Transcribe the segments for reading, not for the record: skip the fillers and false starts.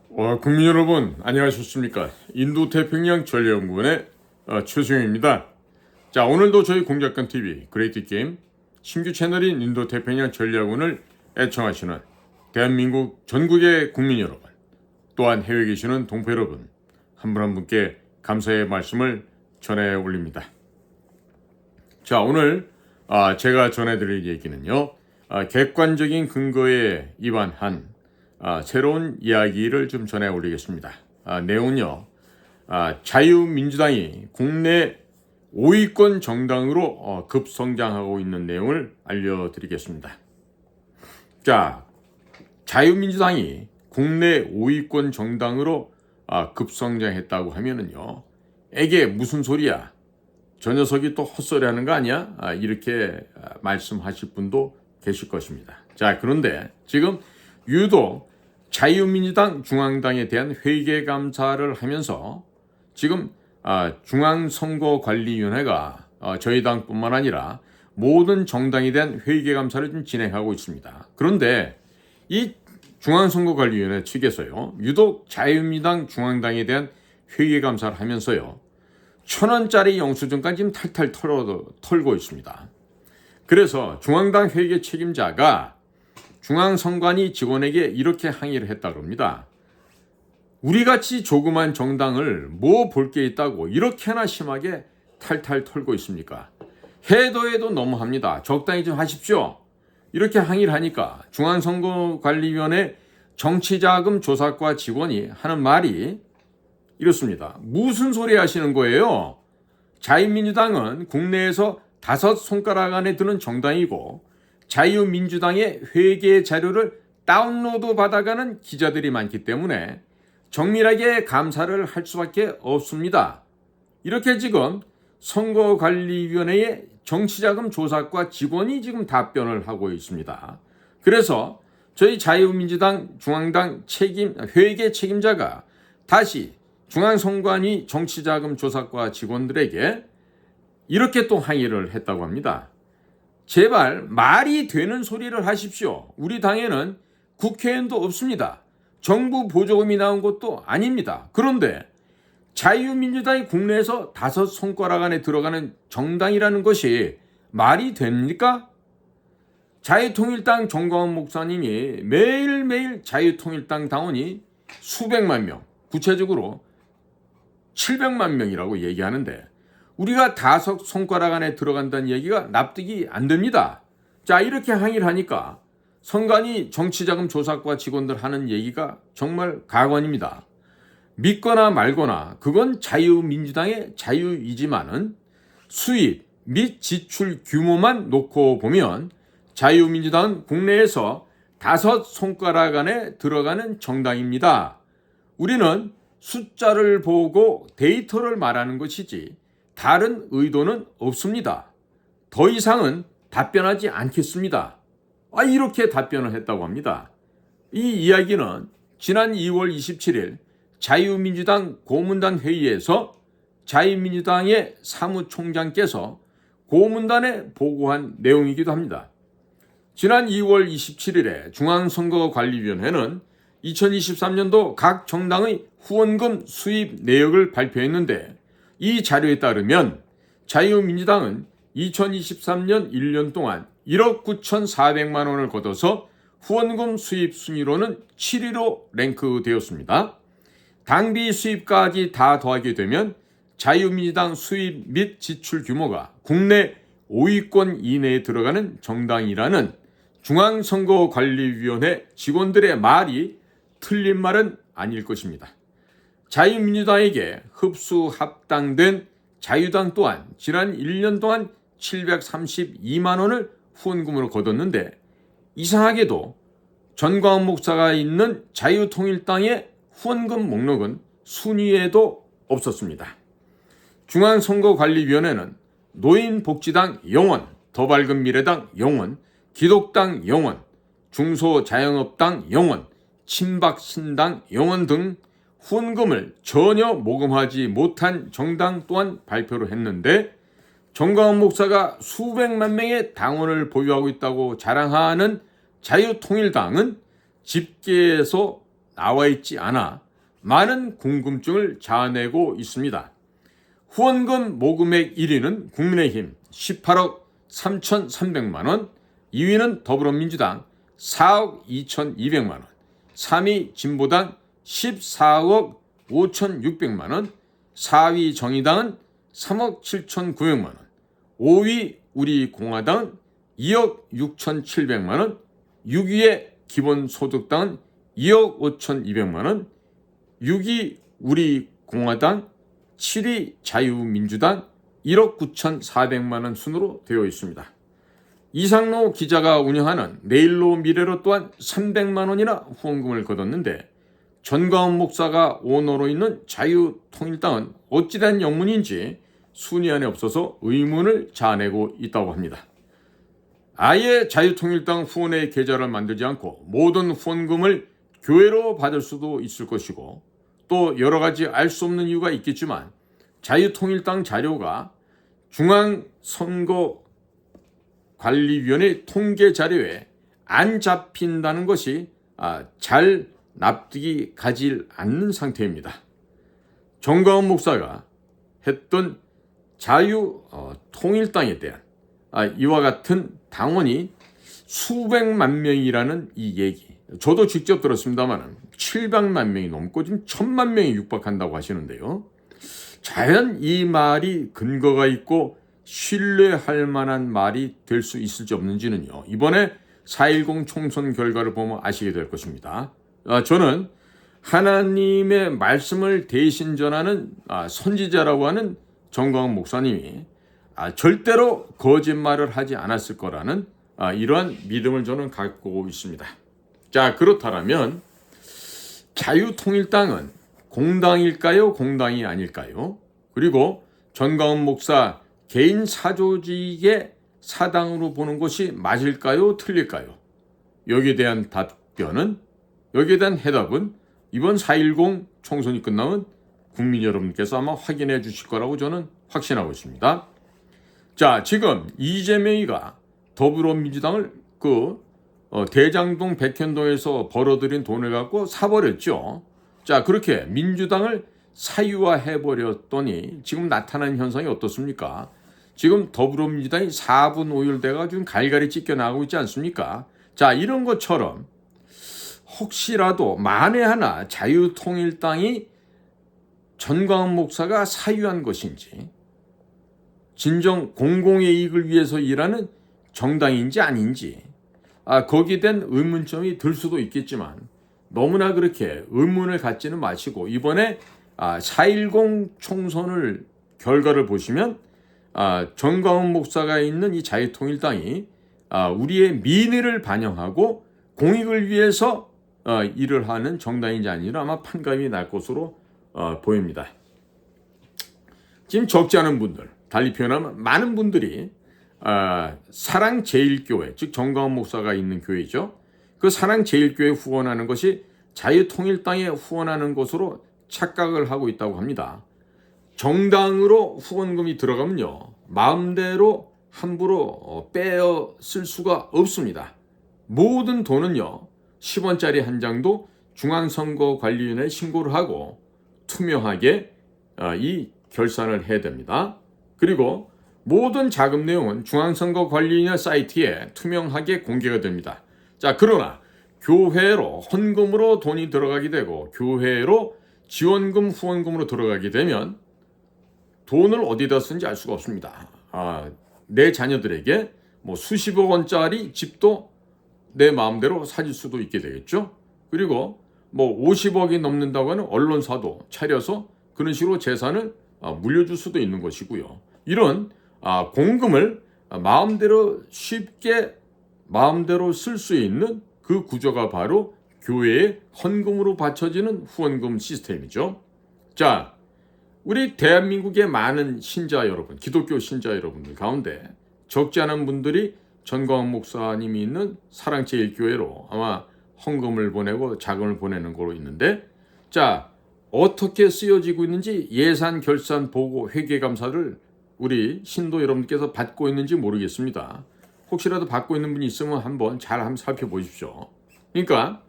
국민 여러분 안녕하셨습니까? 인도태평양 전략연구원의 최수영입니다. 자, 오늘도 저희 공작관TV 그레이트게임 신규 채널인 인도태평양 전략원을 애청하시는 대한민국 전국의 국민 여러분, 또한 해외에 계시는 동포 여러분, 한 분 한 분께 감사의 말씀을 전해 올립니다. 자, 오늘 제가 전해드릴 얘기는요, 객관적인 근거에 입안한 새로운 이야기를 좀 전해 올리겠습니다. 내용은요, 자유민주당이 국내 5위권 정당으로 급성장하고 있는 내용을 알려드리겠습니다. 자, 자유민주당이 국내 5위권 정당으로 급성장했다고 하면은요, 에게 무슨 소리야? 저 녀석이 또 헛소리 하는 거 아니야? 이렇게 말씀하실 분도 계실 것입니다. 자, 그런데 지금 유독 자유민주당 중앙당에 대한 회계감사를 하면서 지금 중앙선거관리위원회가 저희 당뿐만 아니라 모든 정당에 대한 회계감사를 좀 진행하고 있습니다. 그런데 이 중앙선거관리위원회 측에서요, 유독 자유민주당 중앙당에 대한 회계감사를 하면서요, 1,000원짜리 영수증까지 지금 탈탈 털고 있습니다. 그래서 중앙당 회계 책임자가 중앙선관위 직원에게 이렇게 항의를 했다고 합니다. 우리같이 조그만 정당을 뭐 볼 게 있다고 이렇게나 심하게 탈탈 털고 있습니까? 해도 너무합니다. 적당히 좀 하십시오. 이렇게 항의를 하니까 중앙선거관리위원회 정치자금 조사과 직원이 하는 말이 이렇습니다. 무슨 소리 하시는 거예요? 자유민주당은 국내에서 5손가락 안에 드는 정당이고 자유민주당의 회계 자료를 다운로드 받아가는 기자들이 많기 때문에 정밀하게 감사를 할 수밖에 없습니다. 이렇게 지금 선거관리위원회의 정치자금 조사과 직원이 지금 답변을 하고 있습니다. 그래서 저희 자유민주당 중앙당 회계 책임자가 다시 중앙선관위 정치자금 조사과 직원들에게 이렇게 또 항의를 했다고 합니다. 제발 말이 되는 소리를 하십시오. 우리 당에는 국회의원도 없습니다. 정부 보조금이 나온 것도 아닙니다. 그런데 자유민주당이 국내에서 5손가락 안에 들어가는 정당이라는 것이 말이 됩니까? 자유통일당 정광훈 목사님이 매일매일 자유통일당 당원이 수백만 명, 구체적으로 700만 명이라고 얘기하는데 우리가 5손가락 안에 들어간다는 얘기가 납득이 안 됩니다. 자, 이렇게 항의를 하니까 선관위 정치자금 조사과 직원들 하는 얘기가 정말 가관입니다. 믿거나 말거나 그건 자유민주당의 자유이지만은 수입 및 지출 규모만 놓고 보면 자유민주당은 국내에서 5손가락 안에 들어가는 정당입니다. 우리는 숫자를 보고 데이터를 말하는 것이지 다른 의도는 없습니다. 더 이상은 답변하지 않겠습니다. 이렇게 답변을 했다고 합니다. 이 이야기는 지난 2월 27일 자유민주당 고문단 회의에서 자유민주당의 사무총장께서 고문단에 보고한 내용이기도 합니다. 지난 2월 27일에 중앙선거관리위원회는 2023년도 각 정당의 후원금 수입 내역을 발표했는데 이 자료에 따르면 자유민주당은 2023년 1년 동안 1억 9,400만 원을 걷어서 후원금 수입 순위로는 7위로 랭크되었습니다. 당비 수입까지 다 더하게 되면 자유민주당 수입 및 지출 규모가 국내 5위권 이내에 들어가는 정당이라는 중앙선거관리위원회 직원들의 말이 틀린 말은 아닐 것입니다. 자유민주당에게 흡수 합당된 자유당 또한 지난 1년 동안 732만 원을 후원금으로 거뒀는데 이상하게도 전광훈 목사가 있는 자유통일당의 후원금 목록은 순위에도 없었습니다. 중앙선거관리위원회는 노인복지당 0원, 더 밝은 미래당 0원, 기독당 0원, 중소자영업당 0원, 친박신당 0원 등 후원금을 전혀 모금하지 못한 정당 또한 발표를 했는데 정광훈 목사가 수백만 명의 당원을 보유하고 있다고 자랑하는 자유통일당은 집계에서 나와 있지 않아 많은 궁금증을 자아내고 있습니다. 후원금 모금액 1위는 국민의힘 18억 3,300만 원, 2위는 더불어민주당 4억 2,200만 원, 3위 진보당 14억 5,600만 원, 4위 정의당은 3억 7,900만 원, 5위 우리공화당은 2억 6,700만 원, 6위의 기본소득당은 2억 5,200만 원, 6위 우리공화당, 7위 자유민주당 1억 9,400만 원 순으로 되어 있습니다. 이상로 기자가 운영하는 내일로 미래로 또한 300만 원이나 후원금을 거뒀는데 전광훈 목사가 오너로 있는 자유통일당은 어찌된 영문인지 순위 안에 없어서 의문을 자아내고 있다고 합니다. 아예 자유통일당 후원의 계좌를 만들지 않고 모든 후원금을 교회로 받을 수도 있을 것이고 또 여러 가지 알 수 없는 이유가 있겠지만 자유통일당 자료가 중앙선거관리위원회 통계 자료에 안 잡힌다는 것이 잘 납득이 가질 않는 상태입니다. 정광훈 목사가 했던 자유통일당에 대한 이와 같은 당원이 수백만 명이라는 이 얘기, 저도 직접 들었습니다만 700만 명이 넘고 지금 1000만 명이 육박한다고 하시는데요. 과연 이 말이 근거가 있고 신뢰할 만한 말이 될 수 있을지 없는지는요, 이번에 4.10 총선 결과를 보면 아시게 될 것입니다. 저는 하나님의 말씀을 대신 전하는 선지자라고 하는 정광훈 목사님이 절대로 거짓말을 하지 않았을 거라는 이러한 믿음을 저는 갖고 있습니다. 자, 그렇다면 자유통일당은 공당일까요? 공당이 아닐까요? 그리고 전광훈 목사 개인 사조직의 사당으로 보는 것이 맞을까요? 틀릴까요? 여기에 대한 여기에 대한 해답은 이번 4.10 총선이 끝나면 국민 여러분께서 아마 확인해 주실 거라고 저는 확신하고 있습니다. 자, 지금 이재명이가 더불어민주당을 대장동 백현동에서 벌어들인 돈을 갖고 사버렸죠. 자, 그렇게 민주당을 사유화해버렸더니 지금 나타나는 현상이 어떻습니까? 지금 더불어민주당이 4분 5일 돼가지고 갈갈이 찢겨나가고 있지 않습니까? 자, 이런 것처럼 혹시라도 만에 하나 자유통일당이 전광훈 목사가 사유한 것인지, 진정 공공의 이익을 위해서 일하는 정당인지 아닌지 거기에 대한 의문점이 들 수도 있겠지만 너무나 그렇게 의문을 갖지는 마시고 이번에 4.10 총선을 결과를 보시면 전광훈 목사가 있는 이 자유통일당이 우리의 민의를 반영하고 공익을 위해서 일을 하는 정당인지 아니라 아마 판가름이 날 것으로 보입니다. 지금 적지 않은 분들, 달리 표현하면 많은 분들이 사랑제일교회, 즉 정광훈 목사가 있는 교회죠. 그 사랑제일교회 후원하는 것이 자유통일당에 후원하는 것으로 착각을 하고 있다고 합니다. 정당으로 후원금이 들어가면요, 마음대로 함부로 빼어 쓸 수가 없습니다. 모든 돈은요, 10원짜리 한 장도 중앙선거관리위원회에 신고를 하고 투명하게 이 결산을 해야 됩니다. 그리고 모든 자금 내용은 중앙선거관리위원회 사이트에 투명하게 공개가 됩니다. 자, 그러나 교회로 헌금으로 돈이 들어가게 되고 교회로 지원금, 후원금으로 들어가게 되면 돈을 어디다 쓰는지 알 수가 없습니다. 내 자녀들에게 수십억 원짜리 집도 내 마음대로 사줄 수도 있게 되겠죠. 그리고 50억이 넘는다고 하는 언론사도 차려서 그런 식으로 재산을 물려줄 수도 있는 것이고요. 이런 공금을 마음대로 쉽게 마음대로 쓸 수 있는 그 구조가 바로 교회의 헌금으로 바쳐지는 후원금 시스템이죠. 자, 우리 대한민국의 많은 신자 여러분, 기독교 신자 여러분들 가운데 적지 않은 분들이 전광훈 목사님이 있는 사랑제일교회로 아마 헌금을 보내고 자금을 보내는 걸로 있는데, 자, 어떻게 쓰여지고 있는지 예산 결산 보고 회계감사를 우리 신도 여러분께서 받고 있는지 모르겠습니다. 혹시라도 받고 있는 분이 있으면 한번 살펴보십시오. 그러니까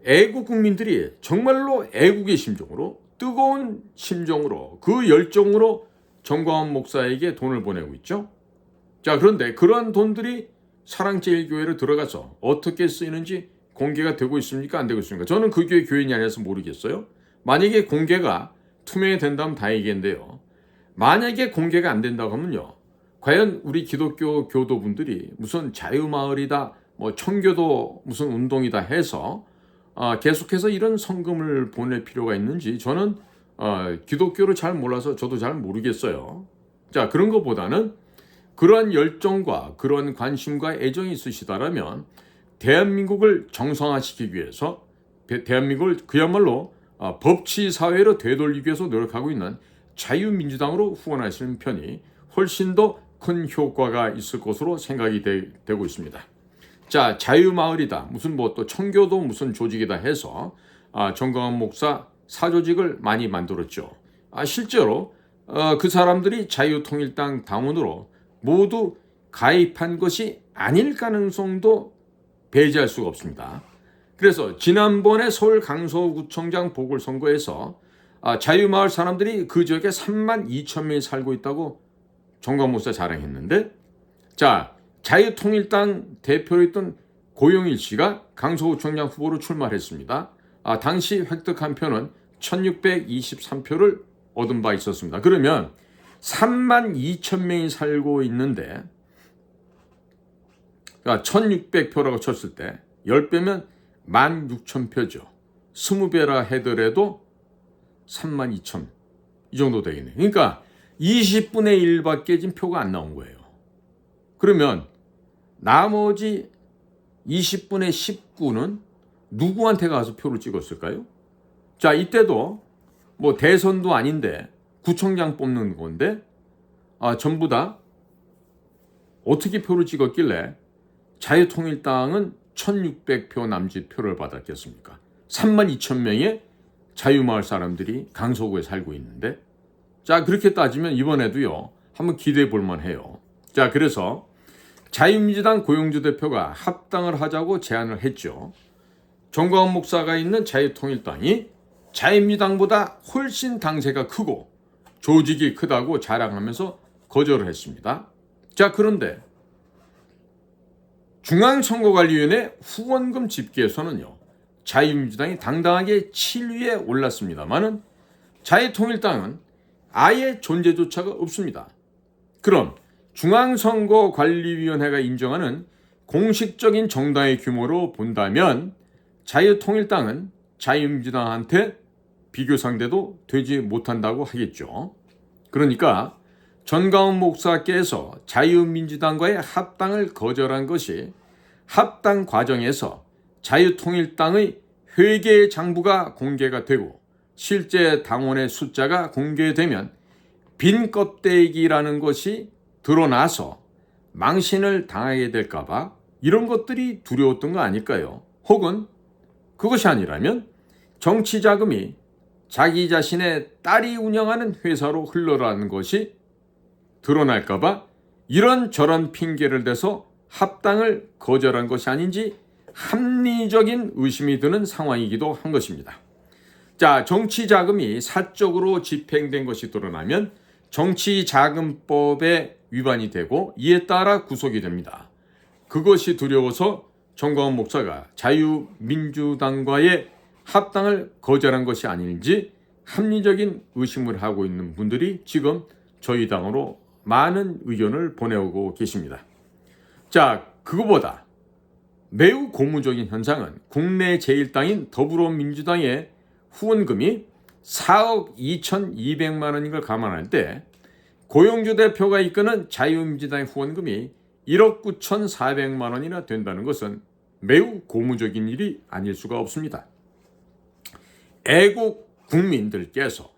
애국 국민들이 정말로 애국의 심정으로, 뜨거운 심정으로, 그 열정으로 정광훈 목사에게 돈을 보내고 있죠. 자, 그런데 그러한 돈들이 사랑제일교회로 들어가서 어떻게 쓰이는지 공개가 되고 있습니까? 안 되고 있습니까? 저는 그 교회 교인이 아니라서 모르겠어요. 만약에 공개가 투명이 된다면 다행이겠는데요. 만약에 공개가 안 된다고 하면요, 과연 우리 기독교 교도분들이 무슨 자유마을이다, 뭐 청교도 무슨 운동이다 해서 계속해서 이런 성금을 보낼 필요가 있는지 저는 기독교를 잘 몰라서 저도 잘 모르겠어요. 자, 그런 것보다는 그러한 열정과 그런 관심과 애정이 있으시다라면 대한민국을 정상화시키기 위해서, 대한민국을 그야말로 법치 사회로 되돌리기 위해서 노력하고 있는 자유민주당으로 후원하시는 편이 훨씬 더 큰 효과가 있을 것으로 생각이 되고 있습니다. 자, 자유마을이다, 무슨 뭐 또 청교도 무슨 조직이다 해서 정광훈 목사 사조직을 많이 만들었죠. 실제로 그 사람들이 자유통일당 당원으로 모두 가입한 것이 아닐 가능성도 배제할 수가 없습니다. 그래서 지난번에 서울 강서구청장 보궐선거에서 자유마을 사람들이 그 지역에 3만 2천 명이 살고 있다고 정광훈 목사 자랑했는데, 자, 자유통일당 대표였던 고영일 씨가 강서구청장 후보로 출마했습니다. 당시 획득한 표는 1623표를 얻은 바 있었습니다. 그러면 3만 2천 명이 살고 있는데 1600표라고 쳤을 때 10배면 16,000표죠. 20배라 하더라도 3만 2천 이 정도 되겠네요. 그러니까 20분의 1밖에 지금 표가 안 나온 거예요. 그러면 나머지 20분의 19는 누구한테 가서 표를 찍었을까요? 자, 이때도 뭐 대선도 아닌데 구청장 뽑는 건데 전부 다 어떻게 표를 찍었길래 자유통일당은 1600표 남짓 표를 받았겠습니까? 3만 2천 명의 자유마을 사람들이 강서구에 살고 있는데, 자, 그렇게 따지면 이번에도요 한번 기대해 볼 만해요. 자, 그래서 자유민주당 고영주 대표가 합당을 하자고 제안을 했죠. 정광훈 목사가 있는 자유통일당이 자유민주당보다 훨씬 당세가 크고 조직이 크다고 자랑하면서 거절을 했습니다. 자, 그런데 중앙선거관리위원회 후원금 집계에서는요 자유민주당이 당당하게 7위에 올랐습니다만은 자유통일당은 아예 존재조차가 없습니다. 그럼 중앙선거관리위원회가 인정하는 공식적인 정당의 규모로 본다면 자유통일당은 자유민주당한테 비교 상대도 되지 못한다고 하겠죠. 그러니까 정광훈 목사께서 자유민주당과의 합당을 거절한 것이 합당 과정에서 자유통일당의 회계 장부가 공개가 되고 실제 당원의 숫자가 공개되면 빈 껍데기라는 것이 드러나서 망신을 당하게 될까봐 이런 것들이 두려웠던 거 아닐까요? 혹은 그것이 아니라면 정치 자금이 자기 자신의 딸이 운영하는 회사로 흘러가는 것이 드러날까봐 이런저런 핑계를 대서 합당을 거절한 것이 아닌지 합리적인 의심이 드는 상황이기도 한 것입니다. 자, 정치 자금이 사적으로 집행된 것이 드러나면 정치자금법에 위반이 되고 이에 따라 구속이 됩니다. 그것이 두려워서 정광훈 목사가 자유민주당과의 합당을 거절한 것이 아닌지 합리적인 의심을 하고 있는 분들이 지금 저희 당으로 많은 의견을 보내오고 계십니다. 자, 그거보다 매우 고무적인 현상은 국내 제1당인 더불어민주당의 후원금이 4억 2,200만 원인 걸 감안할 때 고영주 대표가 이끄는 자유민주당의 후원금이 1억 9,400만 원이나 된다는 것은 매우 고무적인 일이 아닐 수가 없습니다. 애국 국민들께서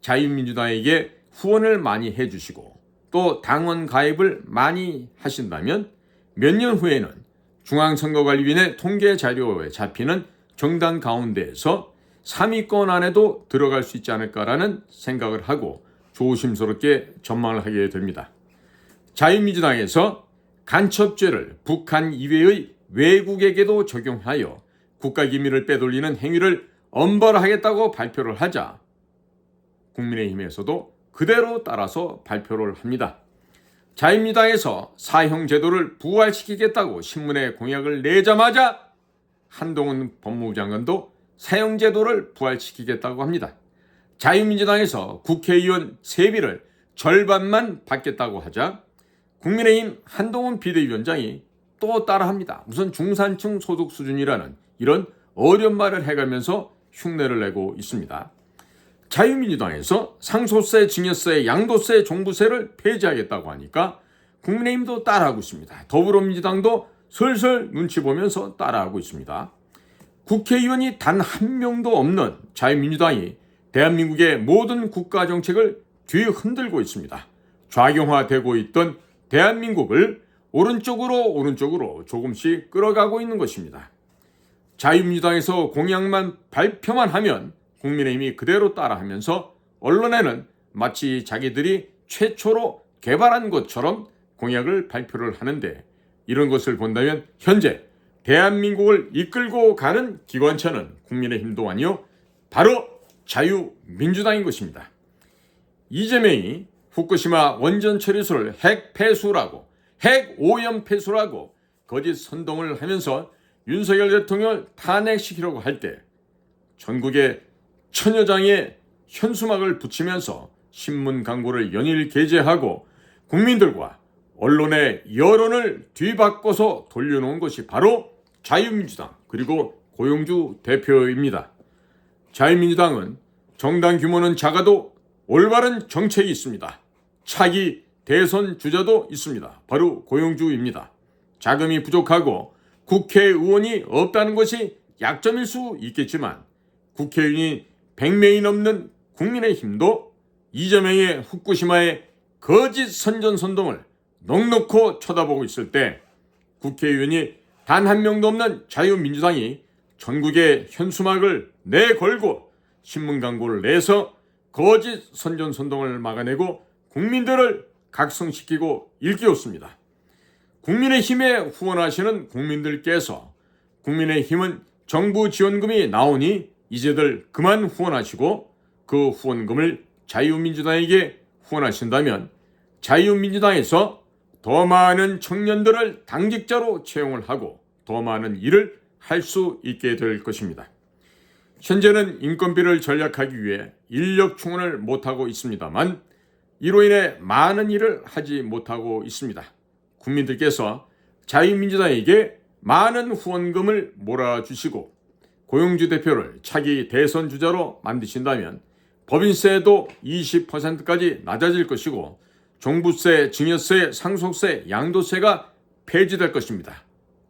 자유민주당에게 후원을 많이 해주시고 또 당원 가입을 많이 하신다면 몇 년 후에는 중앙선거관리위원회 통계 자료에 잡히는 정당 가운데에서 3위권 안에도 들어갈 수 있지 않을까라는 생각을 하고 조심스럽게 전망을 하게 됩니다. 자유민주당에서 간첩죄를 북한 이외의 외국에게도 적용하여 국가기밀을 빼돌리는 행위를 엄벌하겠다고 발표를 하자 국민의힘에서도 그대로 따라서 발표를 합니다. 자유민주당에서 사형제도를 부활시키겠다고 신문에 공약을 내자마자 한동훈 법무부 장관도 사형제도를 부활시키겠다고 합니다. 자유민주당에서 국회의원 세비를 절반만 받겠다고 하자 국민의힘 한동훈 비대위원장이 또 따라합니다. 무슨 중산층 소득 수준이라는 이런 어려운 말을 해가면서 흉내를 내고 있습니다. 자유민주당에서 상속세, 증여세, 양도세, 종부세를 폐지하겠다고 하니까 국민의힘도 따라하고 있습니다. 더불어민주당도 슬슬 눈치 보면서 따라하고 있습니다. 국회의원이 단 한 명도 없는 자유민주당이 대한민국의 모든 국가정책을 뒤흔들고 있습니다. 좌경화되고 있던 대한민국을 오른쪽으로 조금씩 끌어가고 있는 것입니다. 자유민주당에서 공약만 발표만 하면 국민의힘이 그대로 따라하면서 언론에는 마치 자기들이 최초로 개발한 것처럼 공약을 발표를 하는데, 이런 것을 본다면 현재 대한민국을 이끌고 가는 기관차는 국민의힘도 아니요 바로 자유민주당인 것입니다. 이재명이 후쿠시마 원전 처리소를 핵 폐수라고, 핵 오염 폐수라고 거짓 선동을 하면서 윤석열 대통령을 탄핵시키려고 할 때 전국에 천여 장의 현수막을 붙이면서 신문 광고를 연일 게재하고 국민들과 언론의 여론을 뒤바꿔서 돌려놓은 것이 바로 자유민주당 그리고 고용주 대표입니다. 자유민주당은 정당 규모는 작아도 올바른 정책이 있습니다. 차기 대선 주자도 있습니다. 바로 고용주입니다. 자금이 부족하고 국회의원이 없다는 것이 약점일 수 있겠지만 국회의원이 100명이 넘는 국민의힘도 이재명의 후쿠시마의 거짓 선전선동을 넋놓고 쳐다보고 있을 때 국회의원이 단 한 명도 없는 자유민주당이 전국에 현수막을 내걸고 신문 광고를 내서 거짓 선전선동을 막아내고 국민들을 각성시키고 일깨웠습니다. 국민의힘에 후원하시는 국민들께서 국민의힘은 정부 지원금이 나오니 이제들 그만 후원하시고 그 후원금을 자유민주당에게 후원하신다면 자유민주당에서 더 많은 청년들을 당직자로 채용을 하고 더 많은 일을 할 수 있게 될 것입니다. 현재는 인건비를 절약하기 위해 인력 충원을 못하고 있습니다만 이로 인해 많은 일을 하지 못하고 있습니다. 국민들께서 자유민주당에게 많은 후원금을 몰아주시고 고용주 대표를 차기 대선 주자로 만드신다면 법인세도 20%까지 낮아질 것이고 종부세, 증여세, 상속세, 양도세가 폐지될 것입니다.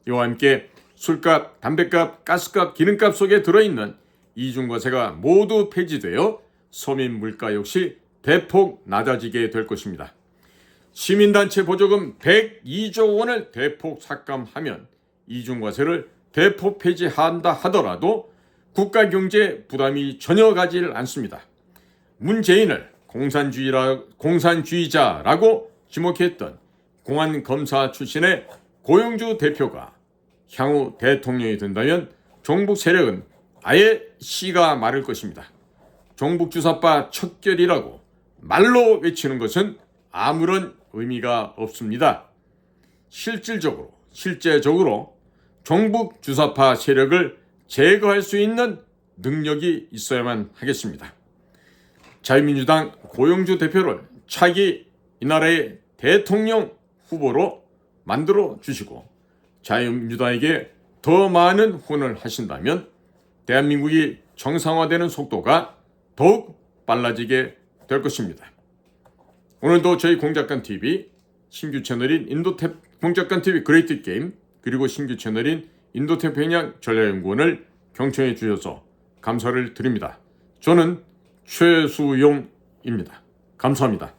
이와 함께 술값, 담배값, 가스값, 기름값 속에 들어있는 이중과세가 모두 폐지되어 서민 물가 역시 대폭 낮아지게 될 것입니다. 시민단체 보조금 102조 원을 대폭 삭감하면 이중과세를 대폭 폐지한다 하더라도 국가 경제에 부담이 전혀 가지를 않습니다. 문재인을 공산주의자라고 지목했던 공안검사 출신의 고용주 대표가 향후 대통령이 된다면 종북 세력은 아예 씨가 마를 것입니다. 종북 주사파 척결이라고 말로 외치는 것은 아무런 의미가 없습니다. 실제적으로 종북 주사파 세력을 제거할 수 있는 능력이 있어야만 하겠습니다. 자유민주당 고용주 대표를 차기 이 나라의 대통령 후보로 만들어 주시고 자유민주당에게 더 많은 후원을 하신다면 대한민국이 정상화되는 속도가 더욱 빨라지게 될 것입니다. 오늘도 저희 공작관TV 신규 채널인 인도탭 공작관TV 그레이트 게임 그리고 신규 채널인 인도태평양 전략연구원을 경청해 주셔서 감사를 드립니다. 저는 최수용입니다. 감사합니다.